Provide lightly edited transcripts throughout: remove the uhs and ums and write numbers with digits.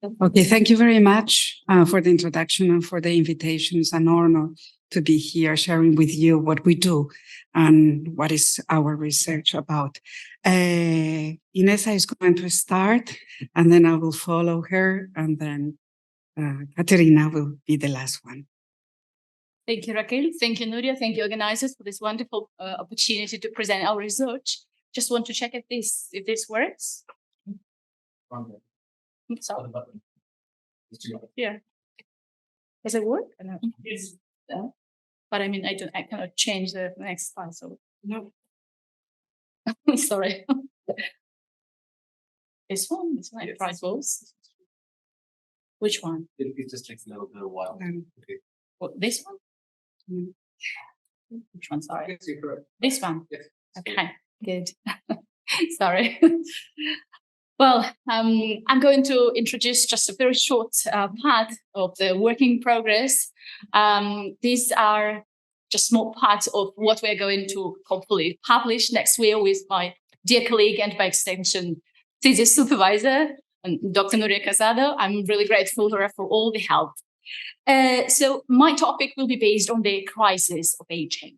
Okay, thank you very much for the introduction and for the invitation. It's an honor to be here sharing with you what we do and what is our research about. Inesa is going to start, and then I will follow her, and then Kateřina will be the last one. Thank you, Raquel. Thank you, Nuria. Thank you, organizers, for this wonderful opportunity to present our research. Just want to check if this works. Sorry. Yeah. Does it work? No. Yes. But I mean, I cannot change the next slide. So no. Sorry. This one. I tried both. Which one? It just takes a little bit of a while. Okay. What, this one? Which one? Sorry. Yes, you're correct. This one. Yes. Okay. Good. Sorry. Well, I'm going to introduce just a very short part of the work in progress. These are just small parts of what we're going to hopefully publish next year with my dear colleague and by extension thesis supervisor, Dr. Nuria Casado. I'm really grateful to her for all the help. So my topic will be based on the crisis of aging.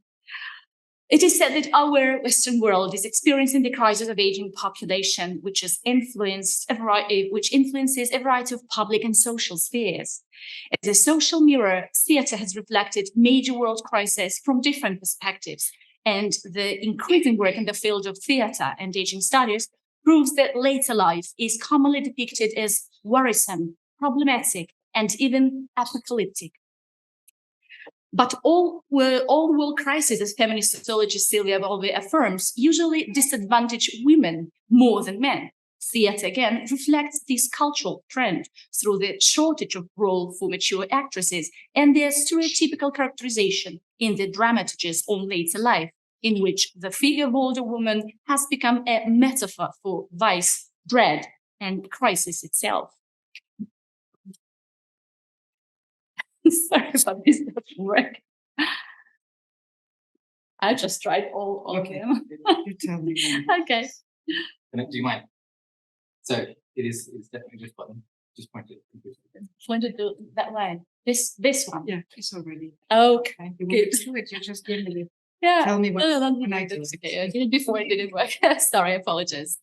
It is said that our Western world is experiencing the crisis of aging population, which influences a variety of public and social spheres. As a social mirror, theatre has reflected major world crises from different perspectives, and the increasing work in the field of theatre and aging studies proves that later life is commonly depicted as worrisome, problematic, and even apocalyptic. But all world crises, as feminist sociologist Silvia Volve affirms, usually disadvantage women more than men. Theatre, again, reflects this cultural trend through the shortage of role for mature actresses and their stereotypical characterization in the dramaturgies on later life, in which the figure of older woman has become a metaphor for vice, dread, and crisis itself. Sorry about this doesn't work. I just tried all of them. You tell me. Okay. Do you mind? So it's definitely just button. Just point it. Point it that way. This one. Yeah, it's already. Okay. You Good. do it. You just give me. Yeah. Tell me what. When I do. Okay. I did it before it didn't work. Sorry, I apologize.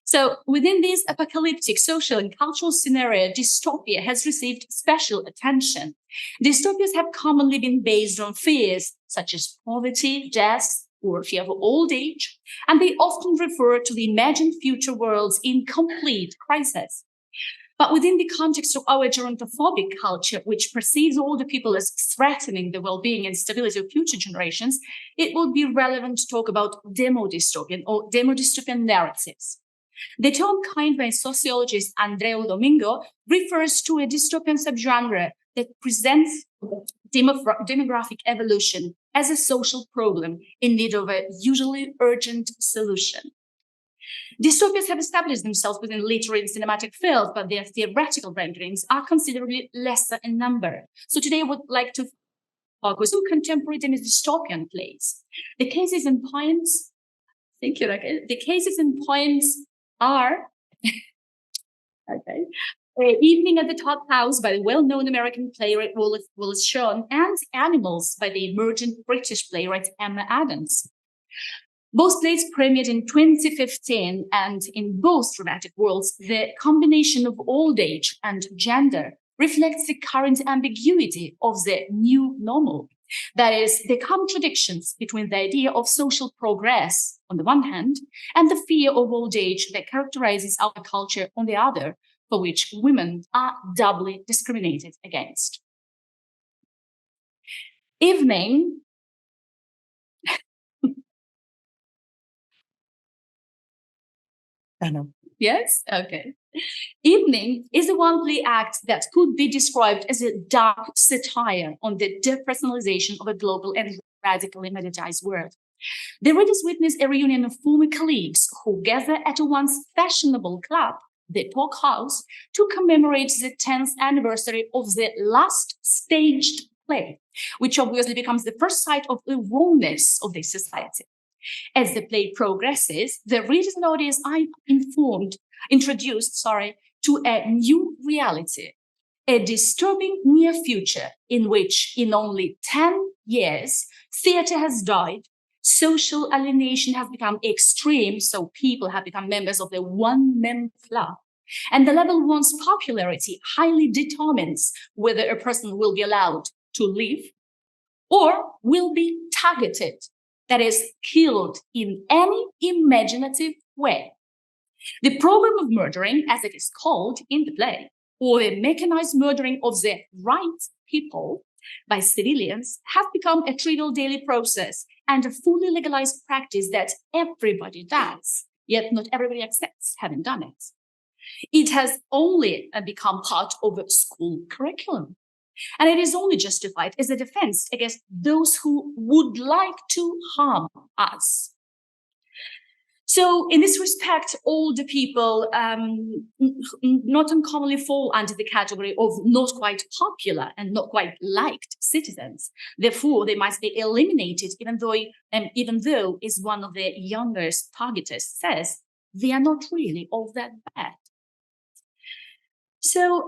So within this apocalyptic social and cultural scenario, dystopia has received special attention. Dystopias have commonly been based on fears such as poverty, death, or fear of old age, and they often refer to the imagined future worlds in complete crisis. But within the context of our gerontophobic culture, which perceives older people as threatening the well-being and stability of future generations, it would be relevant to talk about demo-dystopian or demo-dystopian narratives. The term coined by sociologist Andreu Domingo refers to a dystopian subgenre that presents demographic evolution as a social problem in need of a usually urgent solution. Dystopias have established themselves within literary and cinematic fields, but their theoretical renderings are considerably lesser in number. So today I would like to focus on contemporary demi-dystopian plays. The cases and points, thank you, Raquel. The cases and points are Evening at the Top House by the well-known American playwright Wallace Shawn and Animals by the emergent British playwright Emma Adams. Both plays premiered in 2015, and in both dramatic worlds, the combination of old age and gender reflects the current ambiguity of the new normal. That is, the contradictions between the idea of social progress on the one hand and the fear of old age that characterizes our culture on the other, for which women are doubly discriminated against. Evening. Yes? Okay. Evening is the one play act that could be described as a dark satire on the depersonalization of a global and radically mediatized world. The readers witness a reunion of former colleagues who gather at a once fashionable club, the Talk House, to commemorate the 10th anniversary of the last staged play, which obviously becomes the first sight of the wrongness of this society. As the play progresses, the readers and audience are introduced to a new reality, a disturbing near future in which in only 10 years, theater has died, social alienation has become extreme, so people have become members of the one-man club, and the level one's popularity highly determines whether a person will be allowed to live or will be targeted, that is, killed in any imaginative way. The program of murdering, as it is called in the play, or the mechanized murdering of the right people by civilians, have become a trivial daily process and a fully legalized practice that everybody does, yet not everybody accepts having done it. It has only become part of a school curriculum. And it is only justified as a defense against those who would like to harm us. So in this respect, older people not uncommonly fall under the category of not quite popular and not quite liked citizens. Therefore, they must be eliminated, even though, as one of the youngest targeters says, they are not really all that bad. So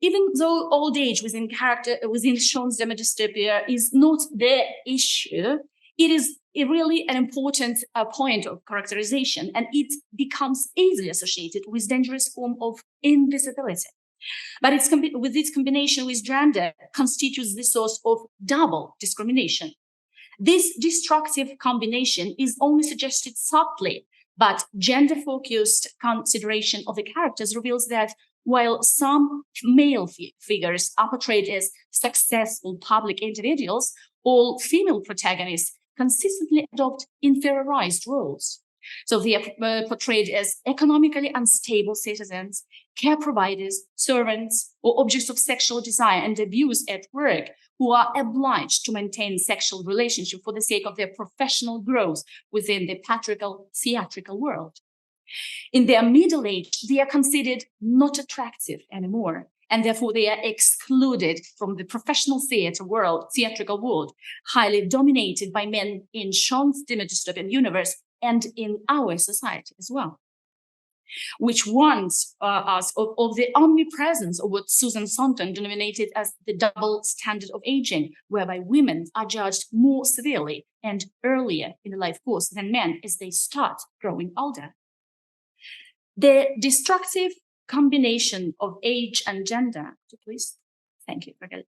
even though old age within Sean's dystopia is not the issue, it is really an important point of characterization, and it becomes easily associated with dangerous form of invisibility. But with its combination with gender constitutes the source of double discrimination. This destructive combination is only suggested subtly, but gender-focused consideration of the characters reveals that while some male figures are portrayed as successful public individuals, all female protagonists consistently adopt inferiorized roles. So they are portrayed as economically unstable citizens, care providers, servants, or objects of sexual desire and abuse at work, who are obliged to maintain sexual relationship for the sake of their professional growth within the patriarchal theatrical world. In their middle age, they are considered not attractive anymore, and therefore they are excluded from the professional theatrical world, highly dominated by men in Sean's dystopian universe and in our society as well, which warns us of the omnipresence of what Susan Sontag denominated as the double standard of aging, whereby women are judged more severely and earlier in the life course than men as they start growing older. The destructive combination of age and gender, please, thank you, Raquel,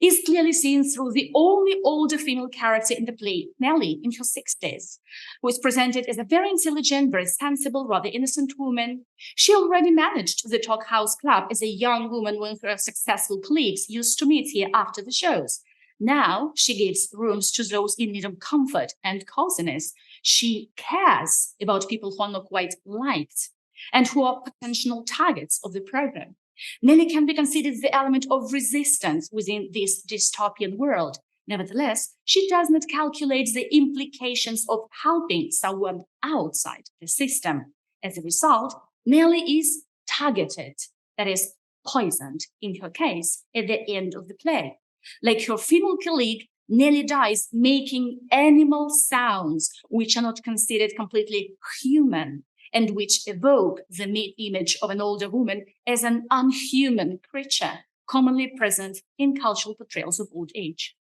is clearly seen through the only older female character in the play, Nellie, in her 60s, who is presented as a very intelligent, very sensible, rather innocent woman. She already managed the Talk House Club as a young woman when her successful colleagues used to meet here after the shows. Now she gives rooms to those in need of comfort and coziness. She cares about people who are not quite liked and who are potential targets of the program. Nellie can be considered the element of resistance within this dystopian world. Nevertheless, she does not calculate the implications of helping someone outside the system. As a result, Nellie is targeted, that is, poisoned in her case, at the end of the play. Like her female colleague, Nellie dies making animal sounds, which are not considered completely human, and which evoke the image of an older woman as an unhuman creature, commonly present in cultural portrayals of old age.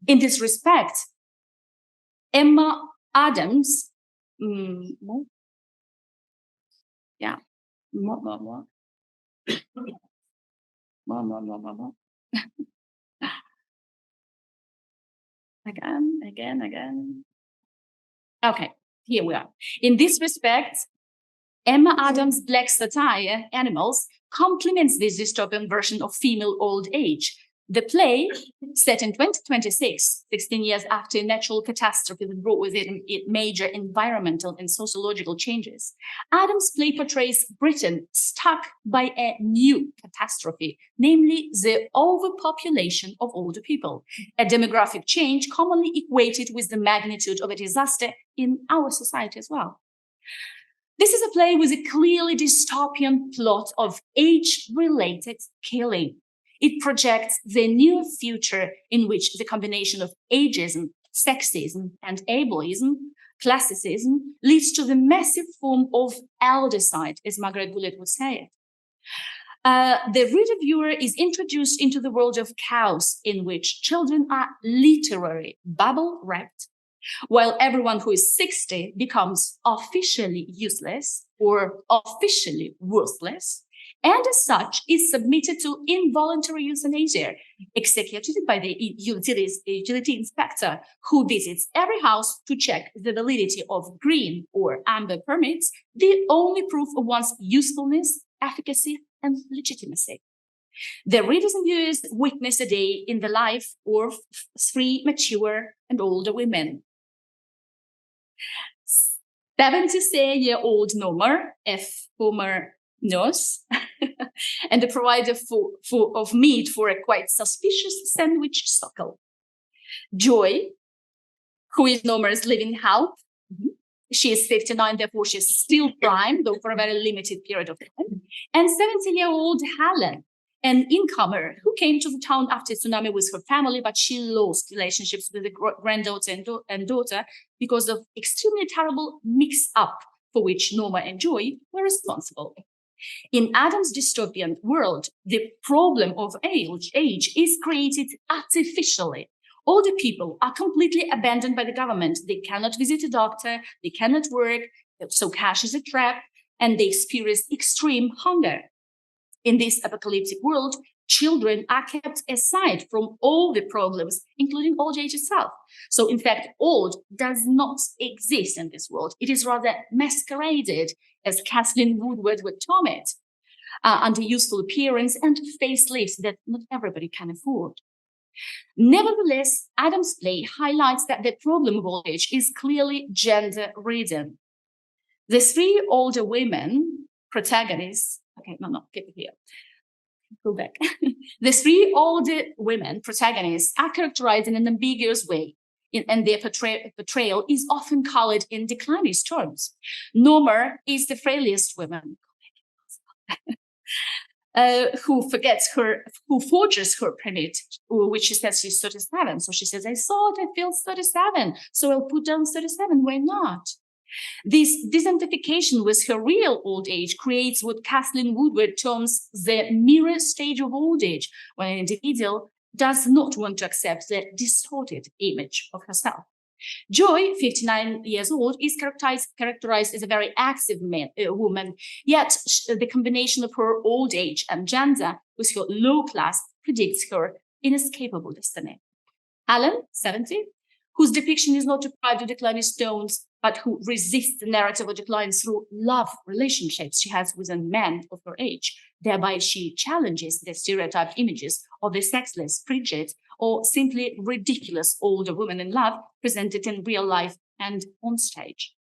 In this respect, Emma Adams, again. Okay. Here we are. In this respect, Emma Adams' black satire, Animals, complements this dystopian version of female old age. The play, set in 2026, 16 years after a natural catastrophe that brought with it major environmental and sociological changes, Adams' play portrays Britain struck by a new catastrophe, namely the overpopulation of older people, a demographic change commonly equated with the magnitude of a disaster in our society as well. This is a play with a clearly dystopian plot of age-related killing. It projects the near future in which the combination of ageism, sexism, and ableism classicism leads to the massive form of eldercide, as Margaret Gullette would say it. The reader viewer is introduced into the world of chaos in which children are literally bubble wrapped, while everyone who is 60 becomes officially useless or officially worthless, and as such is submitted to involuntary euthanasia, executed by the utility inspector, who visits every house to check the validity of green or amber permits, the only proof of one's usefulness, efficacy, and legitimacy. The readers and viewers witness a day in the life of 3 mature and older women. 70-year-old Nomer, a former nurse, and the provider of meat for a quite suspicious sandwich suckle. Joy, who is Nomer's living health. She is 59, therefore she's still prime, though for a very limited period of time. And 70-year-old Helen, an incomer who came to the town after tsunami with her family, but she lost relationships with the granddaughter and daughter because of extremely terrible mix-up for which Norma and Joy were responsible. In Adam's dystopian world, the problem of age is created artificially. Older people are completely abandoned by the government. They cannot visit a doctor, they cannot work, so cash is a trap, and they experience extreme hunger. In this apocalyptic world, children are kept aside from all the problems, including old age itself. So in fact, old does not exist in this world. It is rather masqueraded, as Kathleen Woodward would term it, under useful appearance and facelifts that not everybody can afford. Nevertheless, Adam's play highlights that the problem of old age is clearly gender-ridden. The 3 older women protagonists, keep it here. Go back. The 3 older women protagonists are characterized in an ambiguous way, and their portrayal is often colored in declinist terms. Norma is the frailest woman, who forges her permit, which she says she's 37. So she says, I feel 37, so I'll put down 37. Why not? This disidentification with her real old age creates what Kathleen Woodward terms the mirror stage of old age, when an individual does not want to accept the distorted image of herself. Joy, 59 years old, is characterized as a very active woman, yet the combination of her old age and gender with her low class predicts her inescapable destiny. Helen, 70, whose depiction is not deprived of declinist tones, but who resists the narrative of decline through love relationships she has with a man of her age. Thereby, she challenges the stereotyped images of the sexless, frigid, or simply ridiculous older woman in love presented in real life and on stage.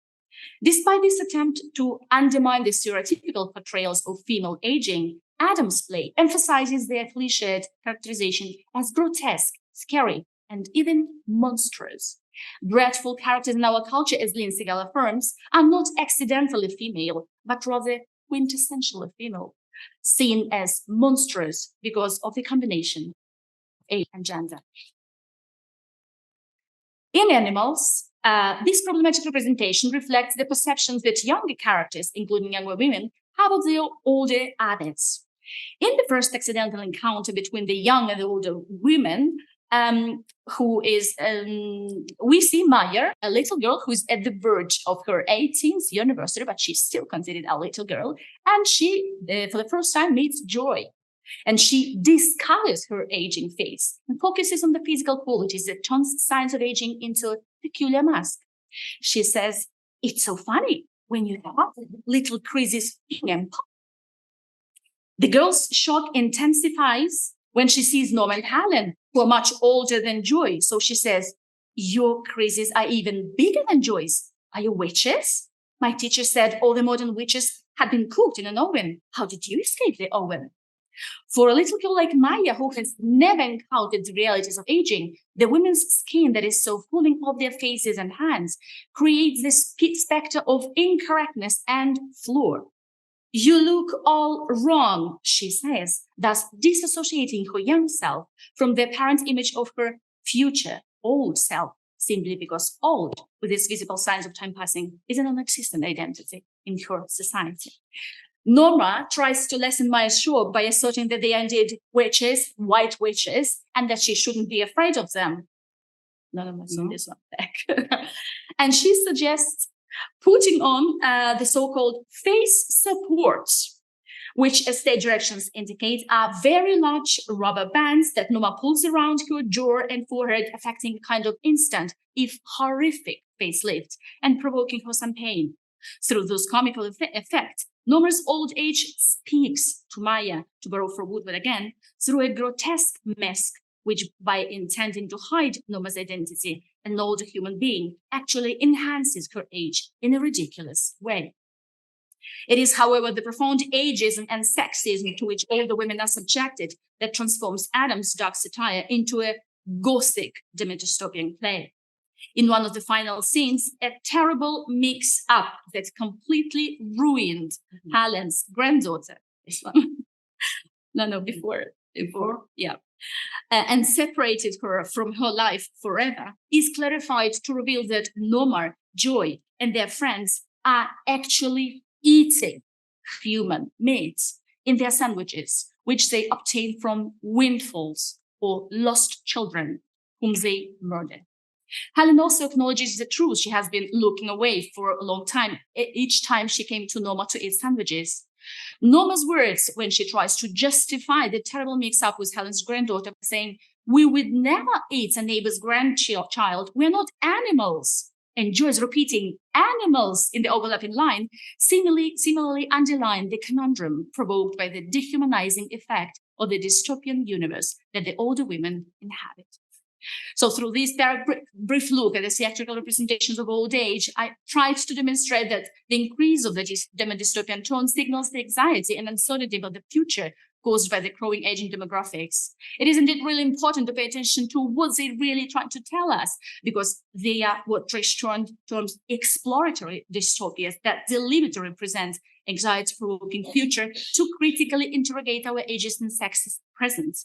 Despite this attempt to undermine the stereotypical portrayals of female aging, Adam's play emphasizes their cliched characterization as grotesque, scary, and even monstrous. Dreadful characters in our culture, as Lynn Segal affirms, are not accidentally female, but rather quintessentially female, seen as monstrous because of the combination of age and gender. In animals, this problematic representation reflects the perceptions that younger characters, including younger women, have of their older adults. In the first accidental encounter between the young and the older women, we see Maya, a little girl who's at the verge of her 18th year anniversary, but she's still considered a little girl. And she, for the first time, meets Joy. And she discolors her aging face and focuses on the physical qualities that turns signs of aging into a peculiar mask. She says, it's so funny when you have little creases and pop. The girl's shock intensifies when she sees Norma and Helen, who are much older than Joy. So she says, your creases are even bigger than Joy's. Are you witches? My teacher said all the modern witches had been cooked in an oven. How did you escape the oven? For a little girl like Maya, who has never encountered the realities of aging, the women's skin that is so pulling off their faces and hands creates this specter of incorrectness and flaw. You look all wrong, she says, thus disassociating her young self from the apparent image of her future old self, simply because old, with its visible signs of time passing, is a non-existent identity in her society. Norma tries to lessen Maya's shock by asserting that they are indeed witches, white witches, and that she shouldn't be afraid of them. None of us on this one back. And she suggests putting on the so-called face supports, which, as stage directions indicate, are very large rubber bands that Norma pulls around her jaw and forehead, affecting a kind of instant, if horrific, facelift and provoking her some pain. Through those comical effects, Norma's old age speaks to Maya, to borrow from Woodward again, through a grotesque mask, which, by intending to hide Norma's identity, an older human being, actually enhances her age in a ridiculous way. It is, however, the profound ageism and sexism to which older women are subjected that transforms Adam's dark satire into a Gothic demi-dystopian play. In one of the final scenes, a terrible mix-up that completely ruined Helen's granddaughter. This one. Before, yeah. And separated her from her life forever, is clarified to reveal that Norma, Joy, and their friends are actually eating human meats in their sandwiches, which they obtain from windfalls or lost children whom they murder. Helen also acknowledges the truth she has been looking away for a long time, each time she came to Norma to eat sandwiches. Norma's words when she tries to justify the terrible mix-up with Helen's granddaughter, saying, "We would never eat a neighbor's grandchild. We're not animals." And Joyce repeating "animals" in the overlapping line, similarly underline the conundrum provoked by the dehumanizing effect of the dystopian universe that the older women inhabit. So through this brief look at the theatrical representations of old age, I tried to demonstrate that the increase of the demi-dystopian tone signals the anxiety and uncertainty about the future caused by the growing aging demographics. It is indeed really important to pay attention to what they really trying to tell us, because they are what Trish terms exploratory dystopias that deliberately represent anxiety-provoking future to critically interrogate our ageist and sexist present.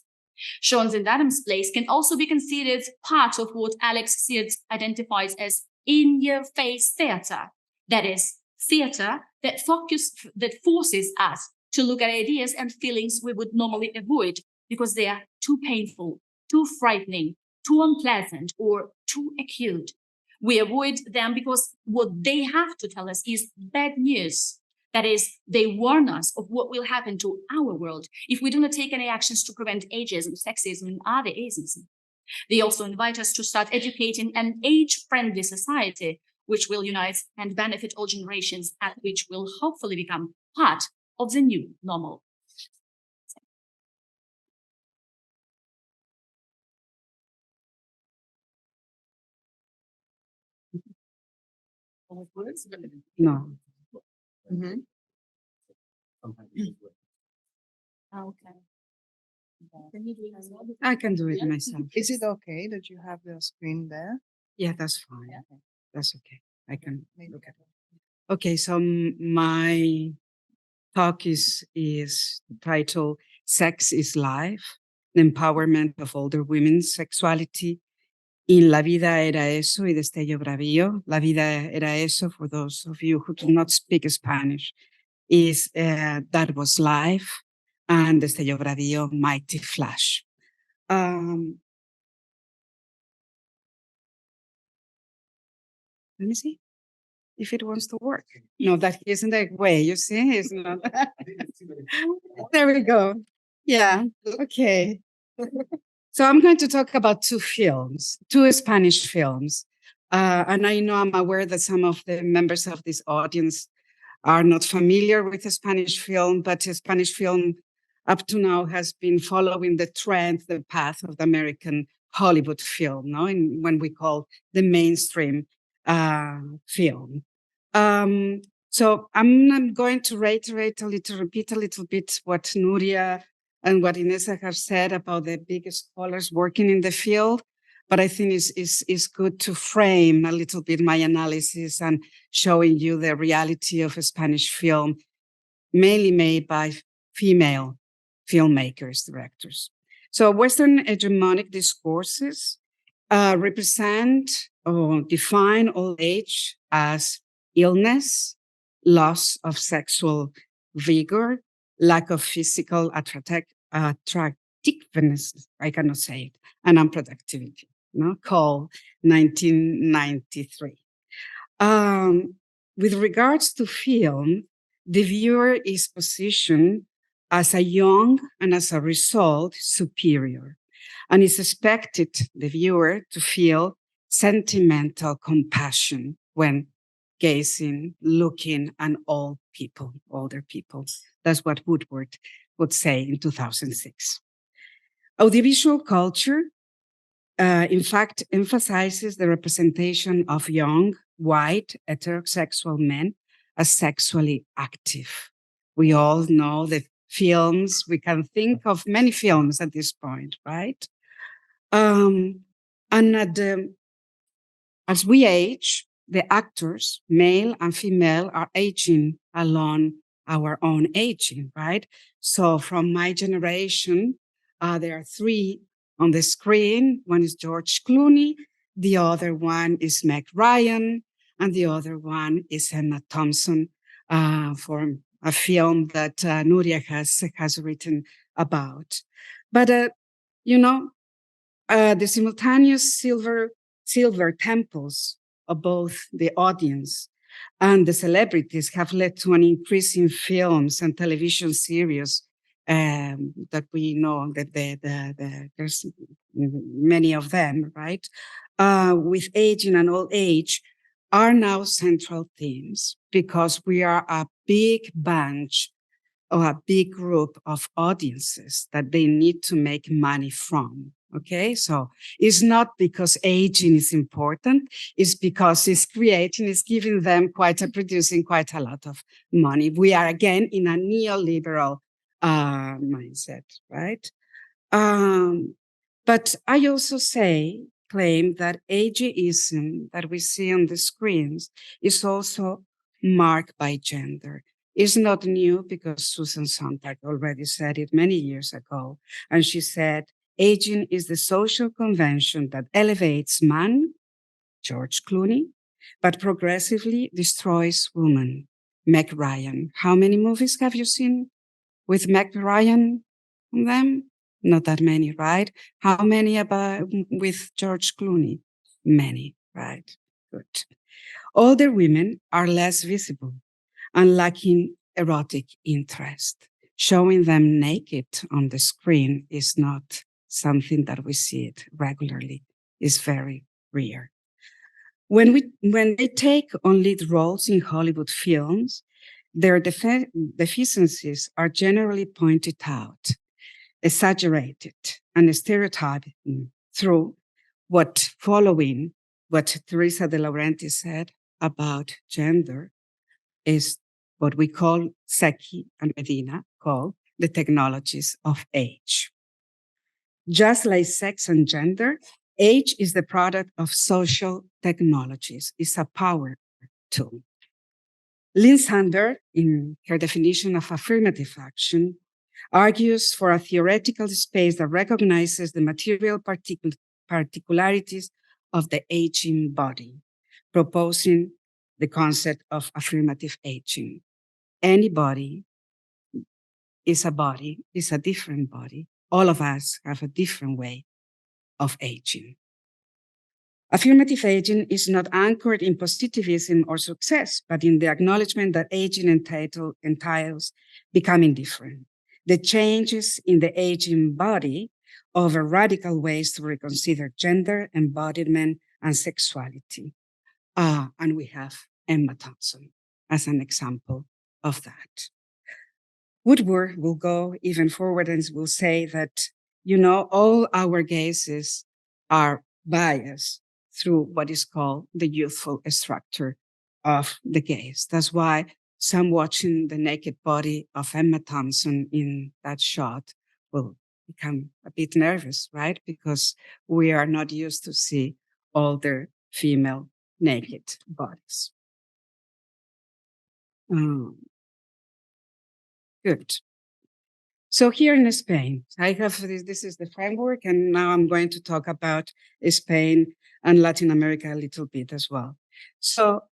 Sean's and Adam's plays can also be considered part of what Alex Sears identifies as in-your-face theatre. That is, theatre that forces us to look at ideas and feelings we would normally avoid because they are too painful, too frightening, too unpleasant, or too acute. We avoid them because what they have to tell us is bad news. That is, they warn us of what will happen to our world if we do not take any actions to prevent ageism, sexism, and other ageism. They also invite us to start educating an age-friendly society, which will unite and benefit all generations, and which will hopefully become part of the new normal. No. Mm-hmm. Okay. I can do it myself. Is it okay that you have the screen there? Yeah, that's fine. Yeah. That's okay. I can Maybe. look at it. Okay, so my talk is titled "Sex is Life: The Empowerment of Older Women's Sexuality in La Vida Era Eso y Destello Bravío." La Vida Era Eso, for those of you who do not speak Spanish, is That Was Life, and Destello Bravío, Mighty Flash. Let me see if it wants to work. No, that isn't the way, you see? It's not. There we go. Yeah, okay. So I'm going to talk about two Spanish films. And I know I'm aware that some of the members of this audience are not familiar with the Spanish film, but the Spanish film up to now has been following the trend, the path of the American Hollywood film, no? In when we call the mainstream film. So I'm going to repeat a little bit what Nuria and what Inesa have said about the big scholars working in the field. But I think it's good to frame a little bit my analysis and showing you the reality of a Spanish film, mainly made by female filmmakers, directors. So Western hegemonic discourses represent define old age as illness, loss of sexual vigor, lack of physical attractiveness, I cannot say it, and unproductivity, called 1993. With regards to film, the viewer is positioned as a young and as a result superior, and is expected, the viewer, to feel sentimental compassion when gazing, looking at old people, older people. That's what Woodward would say in 2006. Audiovisual culture, in fact, emphasizes the representation of young, white, heterosexual men as sexually active. We all know the films, we can think of many films at this point, right? And as we age, the actors, male and female, are aging along our own aging, right? So from my generation, there are three on the screen. One is George Clooney, the other one is Meg Ryan, and the other one is Emma Thompson for a film that Nuria has written about. But, the simultaneous silver temples of both the audience and the celebrities have led to an increase in films and television series that we know that there's many of them, right? With aging and old age are now central themes because we are a big bunch or a big group of audiences that they need to make money from. Okay, so it's not because aging is important, it's because it's giving them producing quite a lot of money. We are again in a neoliberal mindset, right? But I also claim that ageism that we see on the screens is also marked by gender. It's not new because Susan Sontag already said it many years ago. And she said, aging is the social convention that elevates man, George Clooney, but progressively destroys woman, Meg Ryan. How many movies have you seen with Meg Ryan on them? Not that many, right? How many with George Clooney? Many, right? Good. Older women are less visible and lacking erotic interest. Showing them naked on the screen is not something that we see it regularly. It's very rare. When they take on lead roles in Hollywood films, their deficiencies are generally pointed out, exaggerated, and stereotyped through following what Teresa De Laurentiis said about gender is what we call Seki and Medina call the technologies of age. Just like sex and gender, age is the product of social technologies. It's a power tool. Lynn Sander, in her definition of affirmative action, argues for a theoretical space that recognizes the material particularities of the aging body, proposing the concept of affirmative aging. Any body is a different body. All of us have a different way of aging. Affirmative aging is not anchored in positivism or success, but in the acknowledgement that aging entails becoming different. The changes in the aging body offer radical ways to reconsider gender, embodiment, and sexuality. And we have Emma Thompson as an example of that. Woodward will go even forward and will say that, all our gazes are biased through what is called the youthful structure of the gaze. That's why some watching the naked body of Emma Thompson in that shot will become a bit nervous, right? Because we are not used to see older female naked bodies. Good. So here in Spain, I have this is the framework, and now I'm going to talk about Spain and Latin America a little bit as well. So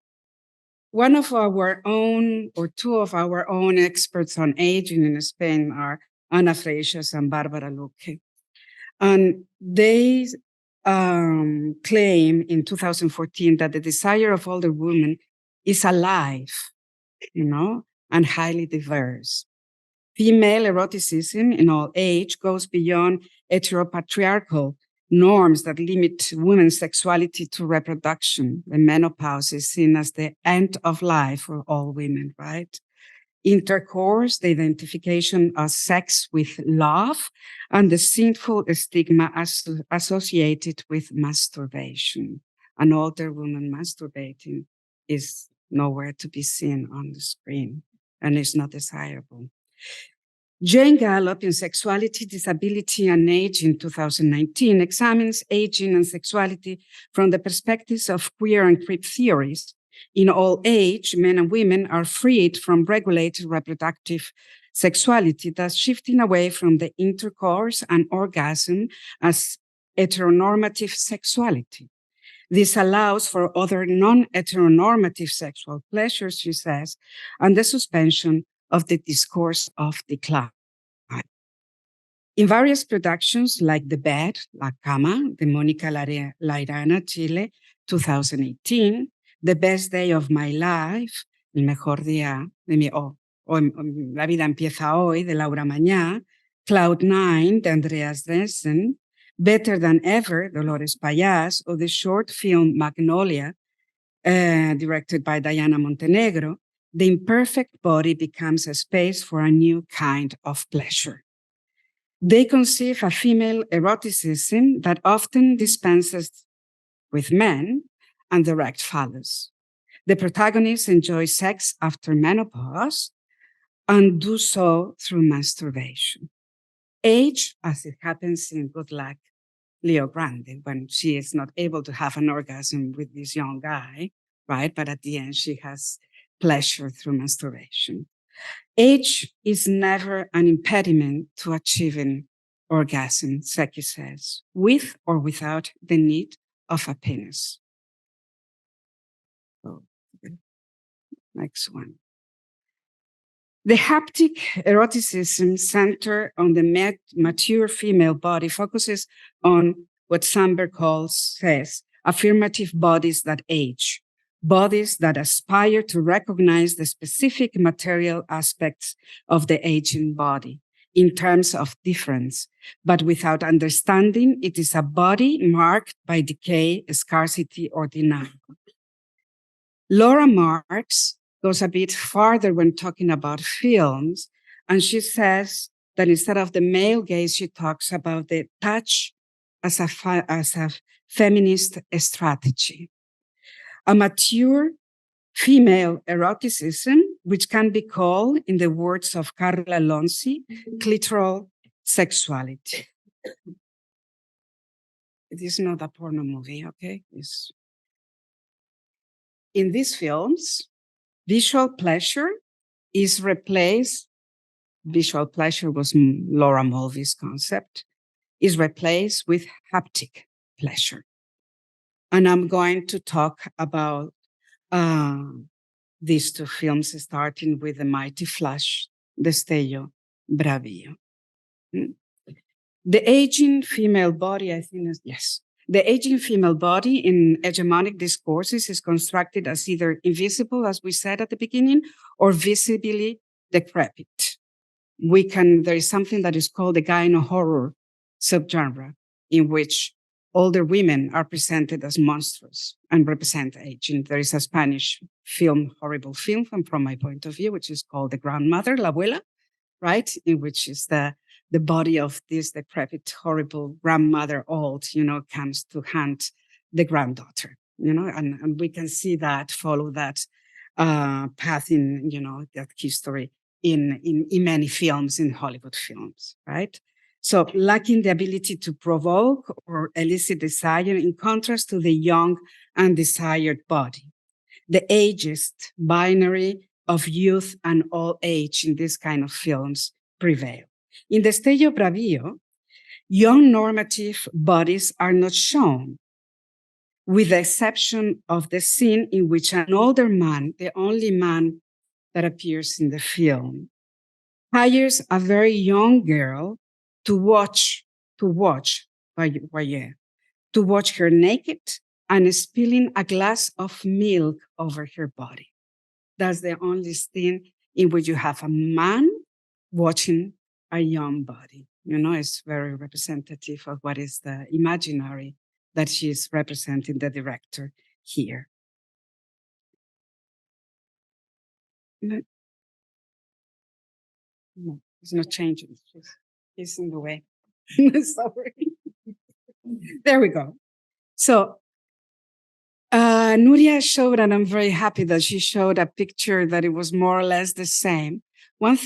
one of our own, or two of our own experts on aging in Spain are Ana Freixas and Barbara Luque. And they claim in 2014 that the desire of older women is alive, and highly diverse. Female eroticism in all age goes beyond heteropatriarchal norms that limit women's sexuality to reproduction. The menopause is seen as the end of life for all women, right? Intercourse, the identification of sex with love, and the sinful stigma associated with masturbation. An older woman masturbating is nowhere to be seen on the screen and is not desirable. Jane Gallop in Sexuality, Disability and Age in 2019 examines aging and sexuality from the perspectives of queer and crip theories. In all age, men and women are freed from regulated reproductive sexuality, thus shifting away from the intercourse and orgasm as heteronormative sexuality. This allows for other non-heteronormative sexual pleasures, she says, and the suspension of the discourse of decline. In various productions like The Bed, La Cama, de Mónica Lairana, Chile, 2018, The Best Day of My Life, El Mejor Día de mi, La Vida Empieza Hoy, de Laura Mañá, Cloud 9, de Andreas Dresen, Better Than Ever, Dolores Payás, or the short film Magnolia, directed by Diana Montenegro, the imperfect body becomes a space for a new kind of pleasure. They conceive a female eroticism that often dispenses with men and direct phallus. The protagonists enjoy sex after menopause and do so through masturbation. Age, as it happens in Good Luck, Leo Grande, when she is not able to have an orgasm with this young guy, right? But at the end, she has pleasure through masturbation. Age is never an impediment to achieving orgasm, Seki says, with or without the need of a penis. So, next one. The haptic eroticism centered on the mature female body focuses on what Sandberg says, affirmative bodies that age, bodies that aspire to recognize the specific material aspects of the aging body in terms of difference, but without understanding it is a body marked by decay, scarcity, or denial. Laura Marks goes a bit farther when talking about films, and she says that instead of the male gaze, she talks about the touch as a feminist strategy. A mature female eroticism, which can be called, in the words of Carla Lonzi, clitoral sexuality. It is not a porno movie, okay? In these films, visual pleasure is replaced, visual pleasure was Laura Mulvey's concept, is replaced with haptic pleasure. And I'm going to talk about these two films, starting with The Mighty Flash, Destello, Bravío. The aging female body, I think, yes. The aging female body in hegemonic discourses is constructed as either invisible, as we said at the beginning, or visibly decrepit. There is something that is called the gyno horror subgenre, in which older women are presented as monstrous and represent aging. There is a Spanish film, horrible film from my point of view, which is called The Grandmother, La Abuela, right? In which is the body of this decrepit, horrible grandmother, old, comes to hunt the granddaughter, and we can see that, follow that path in, that history in many films, in Hollywood films, right? So lacking the ability to provoke or elicit desire, in contrast to the young and desired body. The ageist binary of youth and old age in this kind of films prevail. In the stage of bravio, young normative bodies are not shown, with the exception of the scene in which an older man, the only man that appears in the film, hires a very young girl to watch her naked and spilling a glass of milk over her body. That's the only scene in which you have a man watching a young body. It's very representative of what is the imaginary that she is representing, the director here. No, it's not changing. It's in the way. Sorry. There we go. So Nuria showed, and I'm very happy that she showed a picture that it was more or less the same. One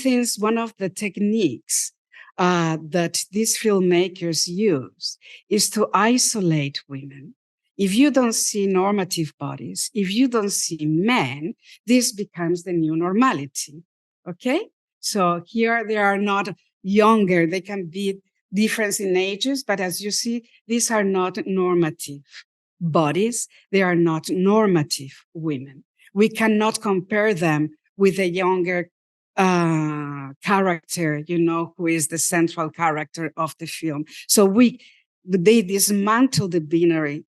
of the techniques that these filmmakers use is to isolate women. If you don't see normative bodies, if you don't see men, this becomes the new normality. Okay? So here they are not younger. They can be different in ages, but as you see, these are not normative bodies. They are not normative women. We cannot compare them with a younger character, who is the central character of the film. So they dismantle the binary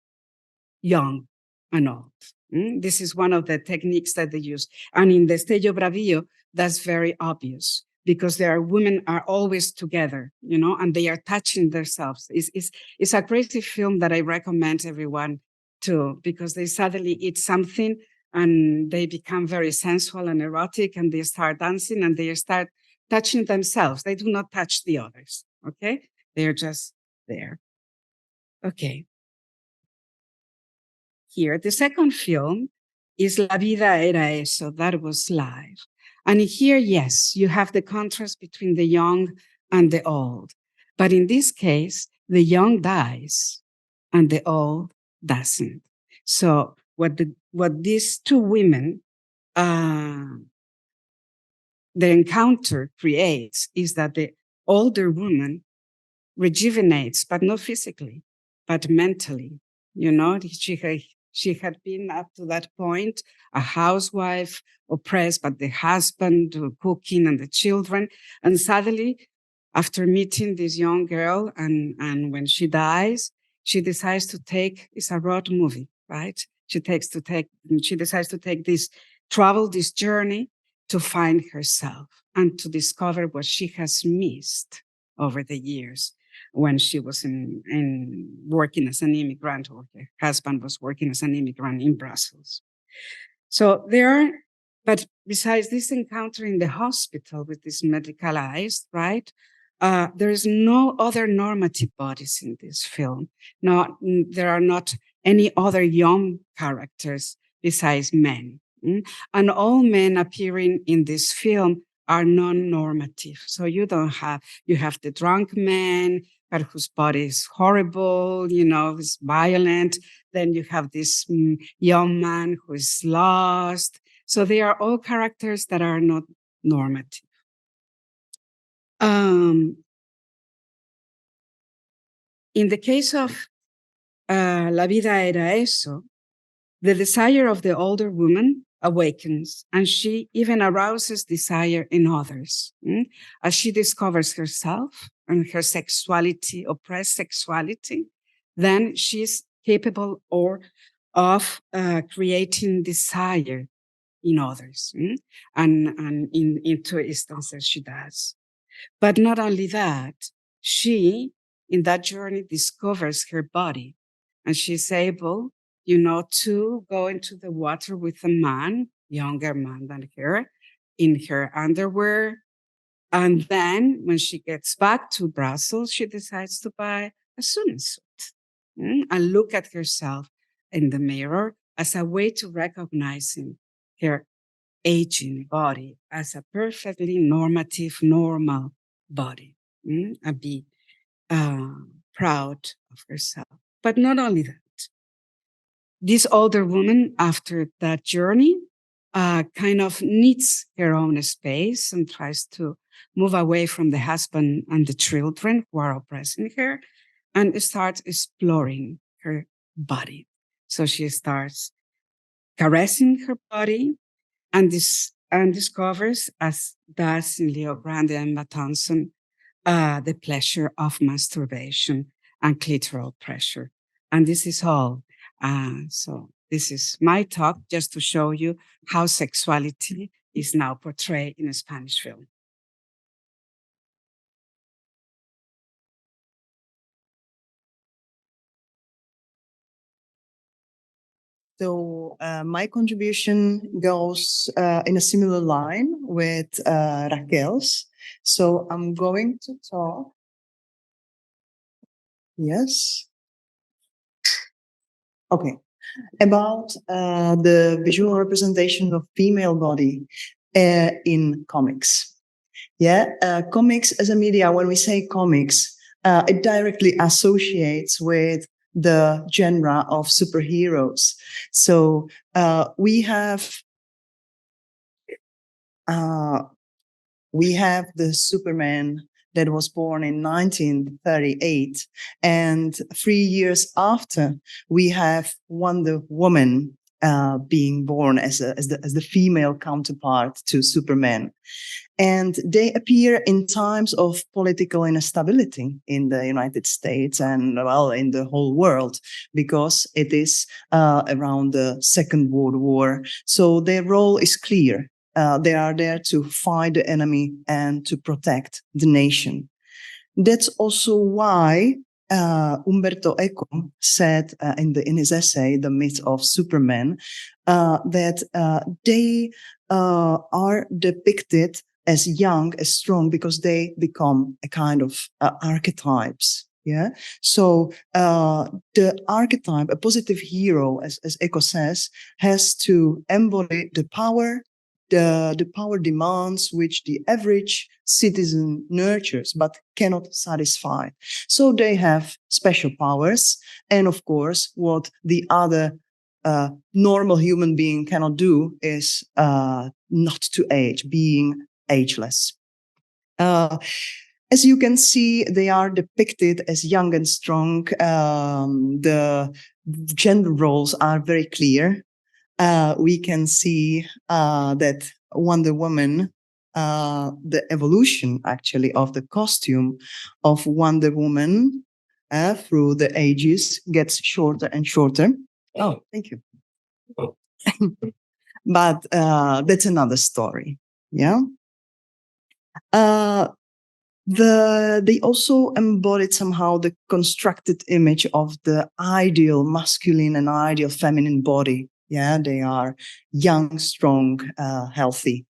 young and old. This is one of the techniques that they use. And in the stage of bravio, that's very obvious because women are always together, and they are touching themselves. It's a crazy film that I recommend everyone to, because they suddenly eat something and they become very sensual and erotic, and they start dancing and they start touching themselves. They do not touch the others, okay? They're just there. Okay. Here, the second film is La vida era eso, that was life. And here, yes, you have the contrast between the young and the old. But in this case, the young dies and the old doesn't. So what these two women, the encounter creates is that the older woman rejuvenates, but not physically, but mentally. She had been up to that point a housewife, oppressed by the husband, cooking, and the children. And suddenly, after meeting this young girl, and when she dies, she decides to take, it's a road movie, right? She decides to take this journey to find herself and to discover what she has missed over the years when she was working as an immigrant, or her husband was working as an immigrant in Brussels. So but besides this encounter in the hospital with this medicalized, right? There is no other normative bodies in this film. There are not any other young characters besides men. And all men appearing in this film are non-normative. So you have the drunk man, but whose body is horrible, is violent. Then you have this young man who is lost. So they are all characters that are not normative. In the case of La vida era eso, the desire of the older woman awakens, and she even arouses desire in others. As she discovers herself and her sexuality, oppressed sexuality, then she's capable of creating desire in others. And in two instances she does. But not only that, she, in that journey, discovers her body, and she's able, to go into the water with a man, younger man than her, in her underwear. And then when she gets back to Brussels, she decides to buy a swimming suit and look at herself in the mirror as a way to recognizing her aging body as a perfectly normative, normal body, and be proud of herself. But not only that, this older woman, after that journey, kind of needs her own space and tries to move away from the husband and the children who are oppressing her, and starts exploring her body. So she starts caressing her body and discovers, as does in Leo Grande and Matanson, the pleasure of masturbation and clitoral pressure. And this is all. So this is my talk just to show you how sexuality is now portrayed in a Spanish film. So my contribution goes in a similar line with Raquel's. So I'm going to talk. Yes. Okay. About the visual representation of female body in comics. Yeah, comics as a media, when we say comics, it directly associates with the genre of superheroes. So we have the Superman that was born in 1938, and 3 years after, we have Wonder Woman being born as the female counterpart to Superman. And they appear in times of political instability in the United States and, well, in the whole world, because it is around the Second World War. So their role is clear. They are there to fight the enemy and to protect the nation. That's also why Umberto Eco said in his essay, The Myth of Superman, that they are depicted as young, as strong, because they become a kind of archetypes. Yeah. So the archetype, a positive hero, as Eco says, has to embody the power, the power demands which the average citizen nurtures but cannot satisfy. So they have special powers, and of course, what the other normal human being cannot do is not to age, being ageless. As you can see, they are depicted as young and strong. The gender roles are very clear. We can see that Wonder Woman, the evolution actually of the costume of Wonder Woman through the ages gets shorter and shorter. Oh, thank you. But that's another story. Yeah. They also embodied somehow the constructed image of the ideal masculine and ideal feminine body. Yeah, they are young, strong, healthy,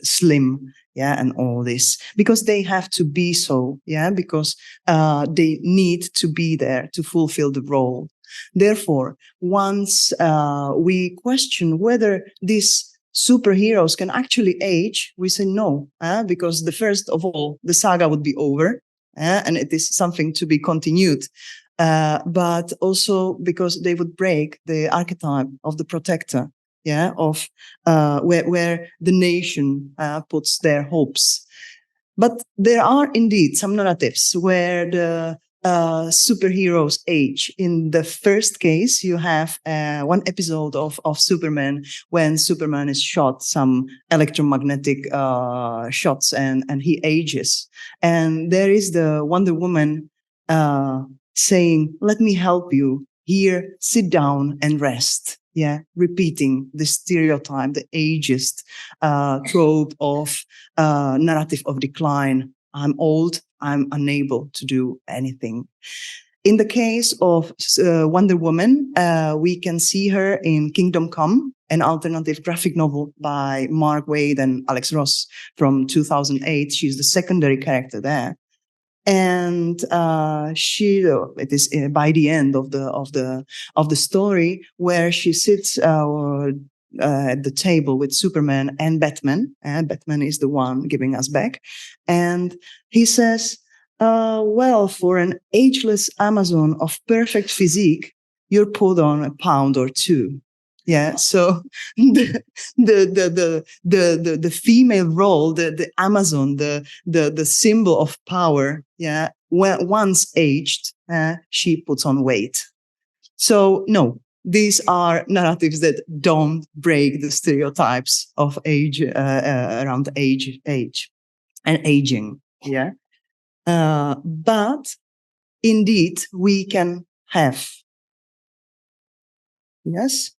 slim, yeah, and all this, because they have to be so, yeah, because they need to be there to fulfill the role. Therefore, once we question whether this superheroes can actually age, we say no, because first of all, the saga would be over, and it is something to be continued. But also because they would break the archetype of the protector, yeah, of where the nation puts their hopes. But there are indeed some narratives where the superheroes age. In the first case, you have one episode of Superman when Superman is shot some electromagnetic shots and he ages. And there is the Wonder Woman saying, "Let me help you. Here, sit down and rest." Yeah, repeating the stereotype, the ageist trope of narrative of decline. I'm old, I'm unable to do anything. In the case of Wonder Woman, we can see her in Kingdom Come, an alternative graphic novel by Mark Waid and Alex Ross from 2008. She's the secondary character there. And it is by the end of the story where she sits at the table with Superman and Batman. And Batman is the one giving us back. And he says, well, for an ageless Amazon of perfect physique, you're put on a pound or two. Yeah, so the female role, the Amazon, the symbol of power, yeah, when once aged, she puts on weight. So no, these are narratives that don't break the stereotypes of age around age and aging. Yeah, but indeed we can have, yes,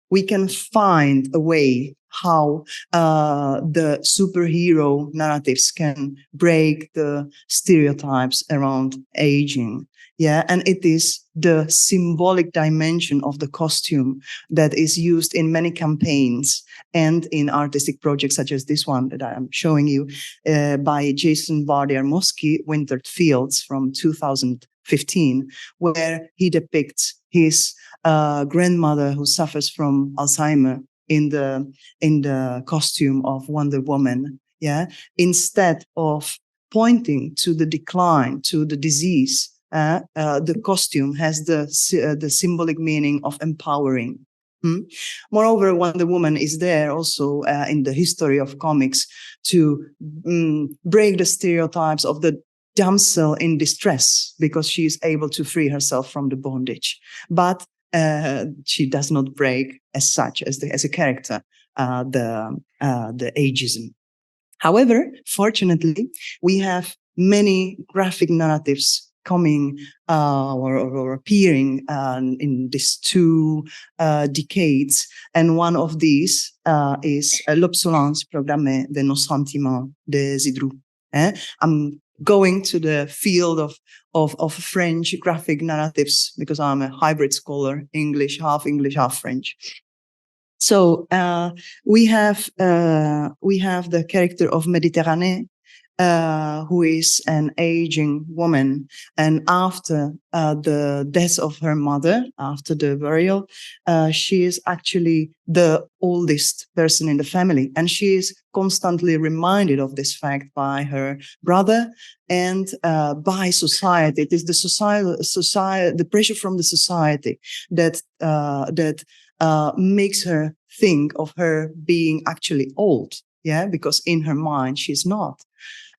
we can find a way how the superhero narratives can break the stereotypes around aging. Yeah, and it is the symbolic dimension of the costume that is used in many campaigns and in artistic projects such as this one that I'm showing you by Jason Vardiar-Mosky, Wintered Fields from 2015, where he depicts his grandmother who suffers from Alzheimer in the costume of Wonder Woman. Yeah, instead of pointing to the decline, to the disease, the costume has the symbolic meaning of empowering. Moreover, Wonder Woman is there also in the history of comics to break the stereotypes of the damsel in distress because she is able to free herself from the bondage. But she does not break as such as a character the ageism. However, fortunately, we have many graphic narratives coming or appearing in these 2 decades, and one of these is l'obsolescence programmée de nos sentiments de Zidrou. I'm going to the field of French graphic narratives because I'm a hybrid scholar, English, half French. So we have the character of Méditerranée, who is an aging woman, and after the death of her mother, after the burial, she is actually the oldest person in the family, and she is constantly reminded of this fact by her brother and by society. It is the society, the pressure from the society that makes her think of her being actually old. Yeah, because in her mind she's not.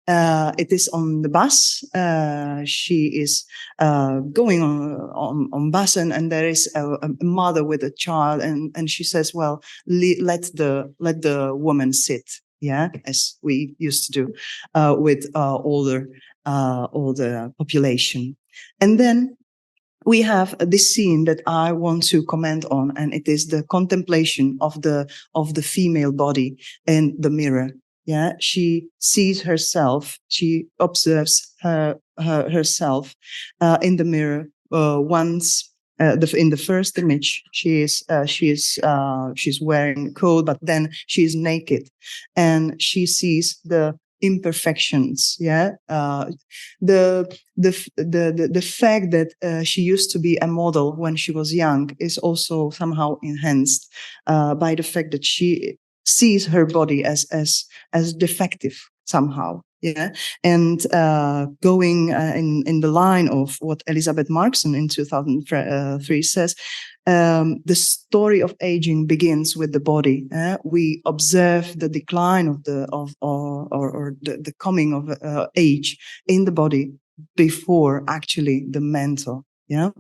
It is on the bus. She is going on bus, and there is a mother with a child, and she says, "Well, let the woman sit." Yeah, as we used to do with older population, and then we have this scene that I want to comment on, and it is the contemplation of the female body in the mirror. Yeah, she sees herself. She observes herself in the mirror once. In the first image, she's wearing a coat, but then she's naked, and she sees the imperfections. Yeah, the fact that she used to be a model when she was young is also somehow enhanced by the fact that she sees her body as defective somehow. Yeah, and going in the line of what Elizabeth Markson in 2003 says, the story of aging begins with the body. We observe the decline of the coming of age in the body before actually the mental. Yeah.